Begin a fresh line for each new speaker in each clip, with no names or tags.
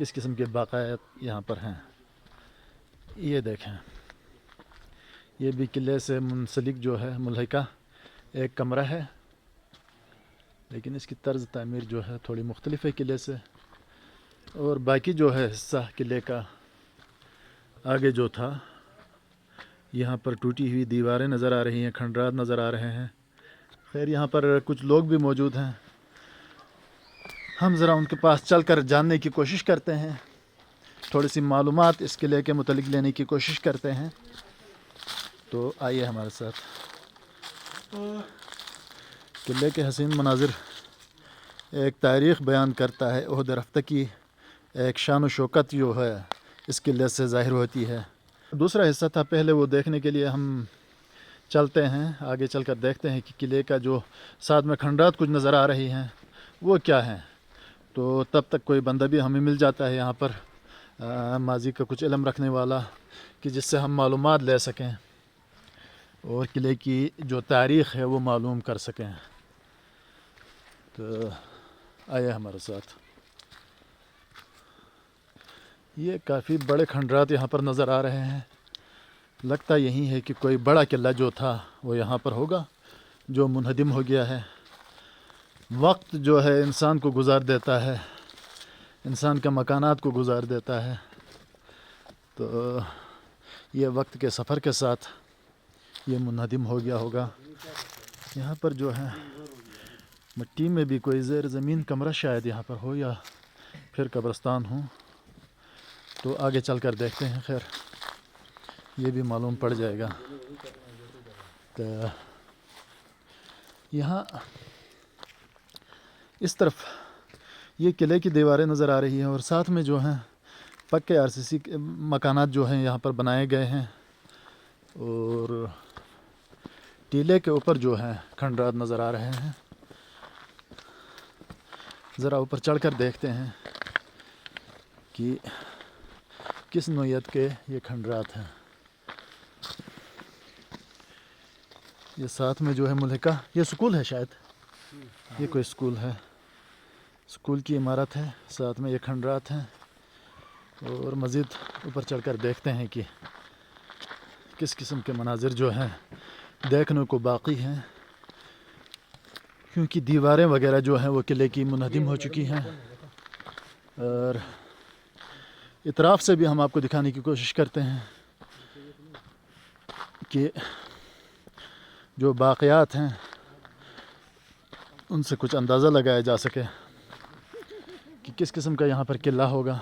کس قسم کے باقیات یہاں پر ہیں. یہ دیکھیں، یہ بھی قلعے سے منسلک جو ہے ملحقہ ایک کمرہ ہے، لیکن اس کی طرز تعمیر جو ہے تھوڑی مختلف ہے قلعے سے. اور باقی جو ہے حصہ قلعے کا آگے جو تھا، یہاں پر ٹوٹی ہوئی دیواریں نظر آ رہی ہیں، کھنڈرات نظر آ رہے ہیں. خیر یہاں پر کچھ لوگ بھی موجود ہیں، ہم ذرا ان کے پاس چل کر جاننے کی کوشش کرتے ہیں، تھوڑی سی معلومات اس قلعے کے متعلق لینے کی کوشش کرتے ہیں. تو آئیے ہمارے ساتھ. قلعے کے حسین مناظر ایک تاریخ بیان کرتا ہے، عہد رفتہ کی ایک شان و شوکت جو ہے اس قلعے سے ظاہر ہوتی ہے. دوسرا حصہ تھا، پہلے وہ دیکھنے کے لیے ہم چلتے ہیں، آگے چل کر دیکھتے ہیں کہ قلعے کا جو ساتھ میں کھنڈرات کچھ نظر آ رہی ہیں وہ کیا ہیں. تو تب تک کوئی بندہ بھی ہمیں مل جاتا ہے یہاں پر، ماضی کا کچھ علم رکھنے والا، کہ جس سے ہم معلومات لے سکیں اور قلعے کی جو تاریخ ہے وہ معلوم کر سکیں. تو آئے ہمارے ساتھ. یہ کافی بڑے کھنڈرات یہاں پر نظر آ رہے ہیں. لگتا یہی ہے کہ کوئی بڑا قلعہ جو تھا وہ یہاں پر ہوگا جو منہدم ہو گیا ہے. وقت جو ہے انسان کو گزار دیتا ہے، انسان کے مکانات کو گزار دیتا ہے. تو یہ وقت کے سفر کے ساتھ یہ منہدم ہو گیا ہوگا. یہاں پر جو ہے مٹی میں بھی کوئی زیر زمین کمرہ شاید یہاں پر ہو یا پھر قبرستان ہو. تو آگے چل کر دیکھتے ہیں، خیر یہ بھی معلوم پڑ جائے گا. تو یہاں اس طرف یہ قلعے کی دیواریں نظر آ رہی ہیں، اور ساتھ میں جو ہیں پکے RCC مکانات جو ہیں یہاں پر بنائے گئے ہیں. اور ٹیلے کے اوپر جو ہیں کھنڈرات نظر آ رہے ہیں. ذرا اوپر چڑھ کر دیکھتے ہیں کہ کس نوعیت کے یہ کھنڈرات ہیں. یہ ساتھ میں جو ہے ملحقہ، یہ سکول ہے شاید، یہ کوئی سکول ہے، سکول کی عمارت ہے، ساتھ میں یہ کھنڈرات ہیں. اور مزید اوپر چڑھ کر دیکھتے ہیں کہ کس قسم کے مناظر جو ہیں دیکھنے کو باقی ہیں، کیونکہ دیواریں وغیرہ جو ہیں وہ قلعے کی منہدم ہو چکی ہیں. اور اطراف سے بھی ہم آپ کو دکھانے کی کوشش کرتے ہیں کہ جو باقیات ہیں ان سے کچھ اندازہ لگایا جا سکے کہ کس قسم کا یہاں پر قلعہ ہوگا.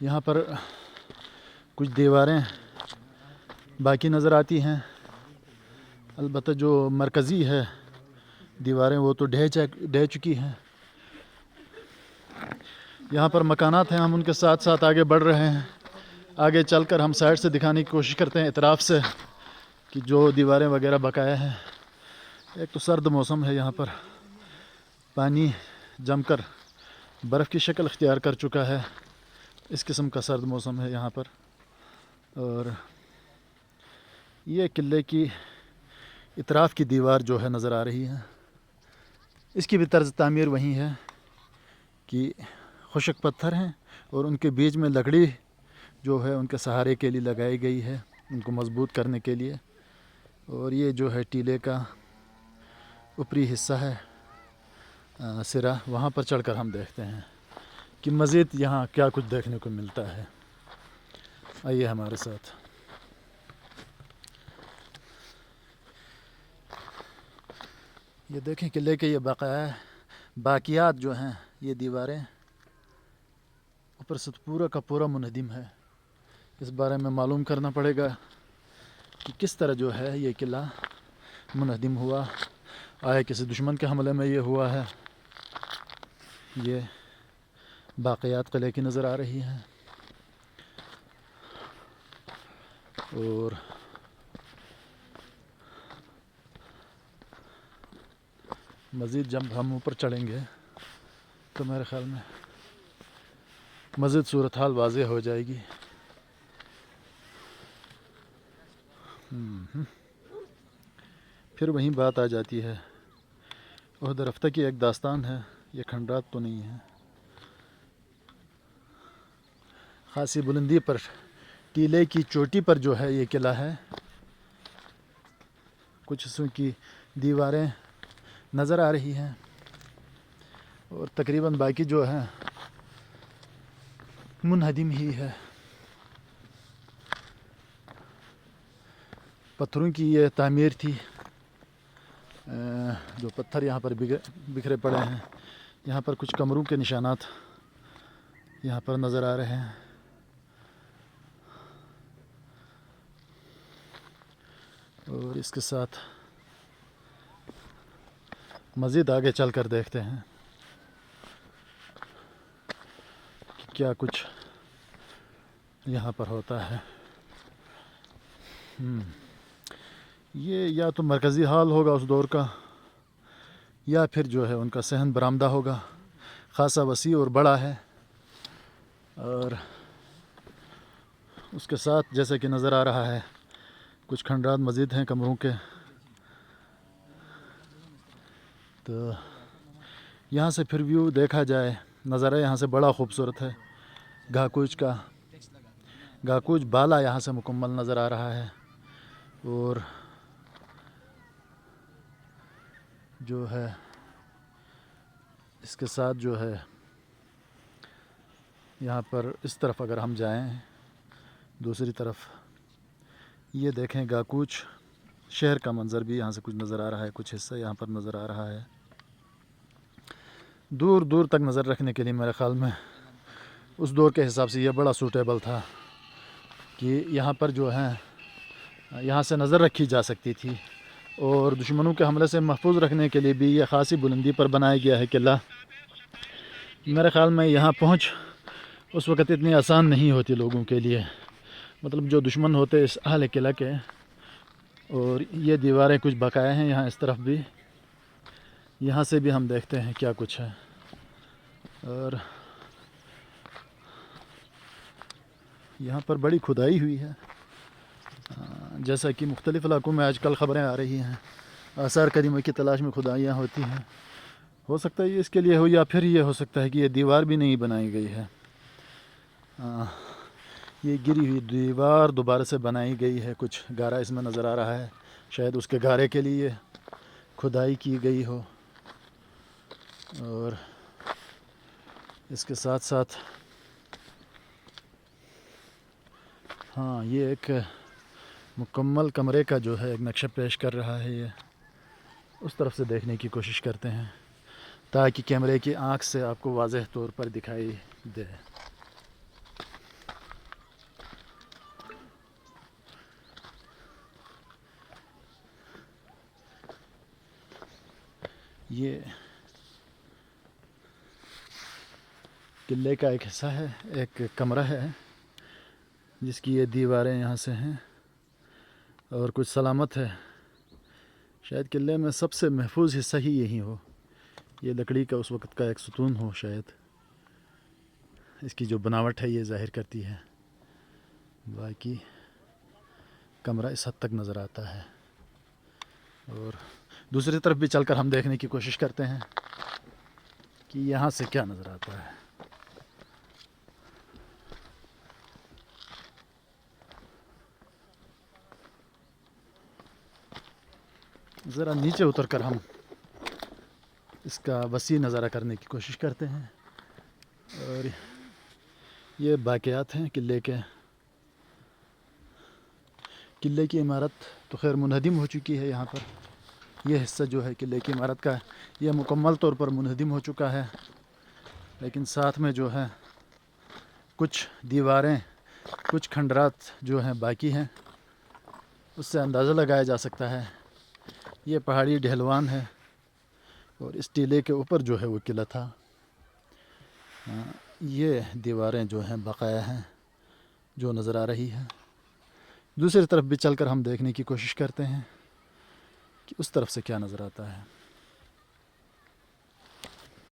یہاں پر کچھ دیواریں باقی نظر آتی ہیں، البتہ جو مرکزی ہے دیواریں وہ تو ڈھہ چکی ہیں. یہاں پر مکانات ہیں، ہم ان کے ساتھ ساتھ آگے بڑھ رہے ہیں. آگے چل کر ہم سائڈ سے دکھانے کی کوشش کرتے ہیں اطراف سے کہ جو دیواریں وغیرہ بقایا ہیں. ایک تو سرد موسم ہے، یہاں پر پانی جم کر برف کی شکل اختیار کر چکا ہے. اس قسم کا سرد موسم ہے یہاں پر. اور یہ قلعے کی اطراف کی دیوار جو ہے نظر آ رہی ہے، اس کی بھی طرز تعمیر وہی ہے کہ خشک پتھر ہیں اور ان کے بیچ میں لکڑی جو ہے ان کے سہارے کے لیے لگائی گئی ہے، ان کو مضبوط کرنے کے لیے. اور یہ جو ہے ٹیلے کا اوپری حصہ ہے، سرا، وہاں پر چڑھ کر ہم دیکھتے ہیں کہ مزید یہاں کیا کچھ دیکھنے کو ملتا ہے. آئیے ہمارے ساتھ. یہ دیکھیں قلعے کے یہ باقیات جو ہیں، یہ دیواریں اوپر سے پورا کا پورا منہدم ہے. اس بارے میں معلوم کرنا پڑے گا کہ کس طرح جو ہے یہ قلعہ منہدم ہوا. آیا کسی دشمن کے حملے میں یہ ہوا ہے. یہ باقیات قلعے کی نظر آ رہی ہیں. اور مزید جب ہم اوپر چڑھیں گے تو میرے خیال میں مزید صورتحال واضح ہو جائے گی. پھر وہیں بات آ جاتی ہے، عہد رفتہ کی ایک داستان ہے، یہ کھنڈرات تو نہیں ہے. خاصی بلندی پر ٹیلے کی چوٹی پر جو ہے یہ قلعہ ہے. کچھ حصوں کی دیواریں نظر آ رہی ہیں اور تقریباً باقی جو ہے منہدم ہی ہے. پتھروں کی یہ تعمیر تھی. جو پتھر یہاں پر بکھرے پڑے ہیں. یہاں پر کچھ کمروں کے نشانات یہاں پر نظر آ رہے ہیں. اور اس کے ساتھ مزید آگے چل کر دیکھتے ہیں کہ کیا کچھ یہاں پر ہوتا ہے. یہ یا تو مرکزی ہال ہوگا اس دور کا یا پھر جو ہے ان کا صحن برآمدہ ہوگا. خاصا وسیع اور بڑا ہے. اور اس کے ساتھ جیسا کہ نظر آ رہا ہے کچھ کھنڈرات مزید ہیں کمروں کے. تو یہاں سے پھر ویو دیکھا جائے نظارہ یہاں سے بڑا خوبصورت ہے. گھاکوچ کا گھاکوچ بالا یہاں سے مکمل نظر آ رہا ہے. اور جو ہے اس کے ساتھ جو ہے یہاں پر اس طرف اگر ہم جائیں دوسری طرف یہ دیکھیں گھاکوچ شہر کا منظر بھی یہاں سے کچھ نظر آ رہا ہے. کچھ حصہ یہاں پر نظر آ رہا ہے. دور دور تک نظر رکھنے کے لیے میرے خیال میں اس دور کے حساب سے یہ بڑا سوٹیبل تھا کہ یہاں پر جو ہے یہاں سے نظر رکھی جا سکتی تھی. اور دشمنوں کے حملے سے محفوظ رکھنے کے لیے بھی یہ خاصی بلندی پر بنایا گیا ہے قلعہ. میرے خیال میں یہاں پہنچ اس وقت اتنی آسان نہیں ہوتی لوگوں کے لیے. مطلب جو دشمن ہوتے اس اہل قلعہ کے. اور یہ دیواریں کچھ بقایا ہیں یہاں اس طرف بھی. یہاں سے بھی ہم دیکھتے ہیں کیا کچھ ہے. اور یہاں پر بڑی کھدائی ہوئی ہے. جیسا کہ مختلف علاقوں میں آج کل خبریں آ رہی ہیں آثار قدیمہ کی تلاش میں کھدائیاں ہوتی ہیں. ہو سکتا ہے یہ اس کے لیے ہو یا پھر یہ ہو سکتا ہے کہ یہ دیوار بھی نہیں بنائی گئی ہے. یہ گری ہوئی دیوار دوبارہ سے بنائی گئی ہے. کچھ گارا اس میں نظر آ رہا ہے. شاید اس کے گارے کے لیے کھدائی کی گئی ہو. اور اس کے ساتھ ساتھ یہ ایک مکمل کمرے کا جو ہے ایک نقشہ پیش کر رہا ہے. یہ اس طرف سے دیکھنے کی کوشش کرتے ہیں تاکہ کیمرے کی آنکھ سے آپ کو واضح طور پر دکھائی دے. یہ قلعے کا ایک حصہ ہے. ایک کمرہ ہے جس کی یہ دیواریں یہاں سے ہیں اور کچھ سلامت ہے. شاید قلعے میں سب سے محفوظ حصہ ہی یہی ہو. یہ لکڑی کا اس وقت کا ایک ستون ہو شاید. اس کی جو بناوٹ ہے یہ ظاہر کرتی ہے. باقی کمرہ اس حد تک نظر آتا ہے. اور دوسری طرف بھی چل کر ہم دیکھنے کی کوشش کرتے ہیں کہ یہاں سے کیا نظر آتا ہے. ذرا نیچے اتر کر ہم اس کا وسیع نظارہ کرنے کی کوشش کرتے ہیں. اور یہ باقیات ہیں قلعے کے. قلعے کی عمارت تو خیر منہدم ہو چکی ہے. یہاں پر یہ حصہ جو ہے قلعے کی عمارت کا یہ مکمل طور پر منہدم ہو چکا ہے. لیکن ساتھ میں جو ہے کچھ دیواریں کچھ کھنڈرات جو ہیں باقی ہیں. اس سے اندازہ لگایا جا سکتا ہے یہ پہاڑی ڈھلوان ہے اور اس ٹیلے کے اوپر جو ہے وہ قلعہ تھا. یہ دیواریں جو ہیں بقایا ہیں جو نظر آ رہی ہے. دوسری طرف بھی چل کر ہم دیکھنے کی کوشش کرتے ہیں کہ اس طرف سے کیا نظر آتا ہے.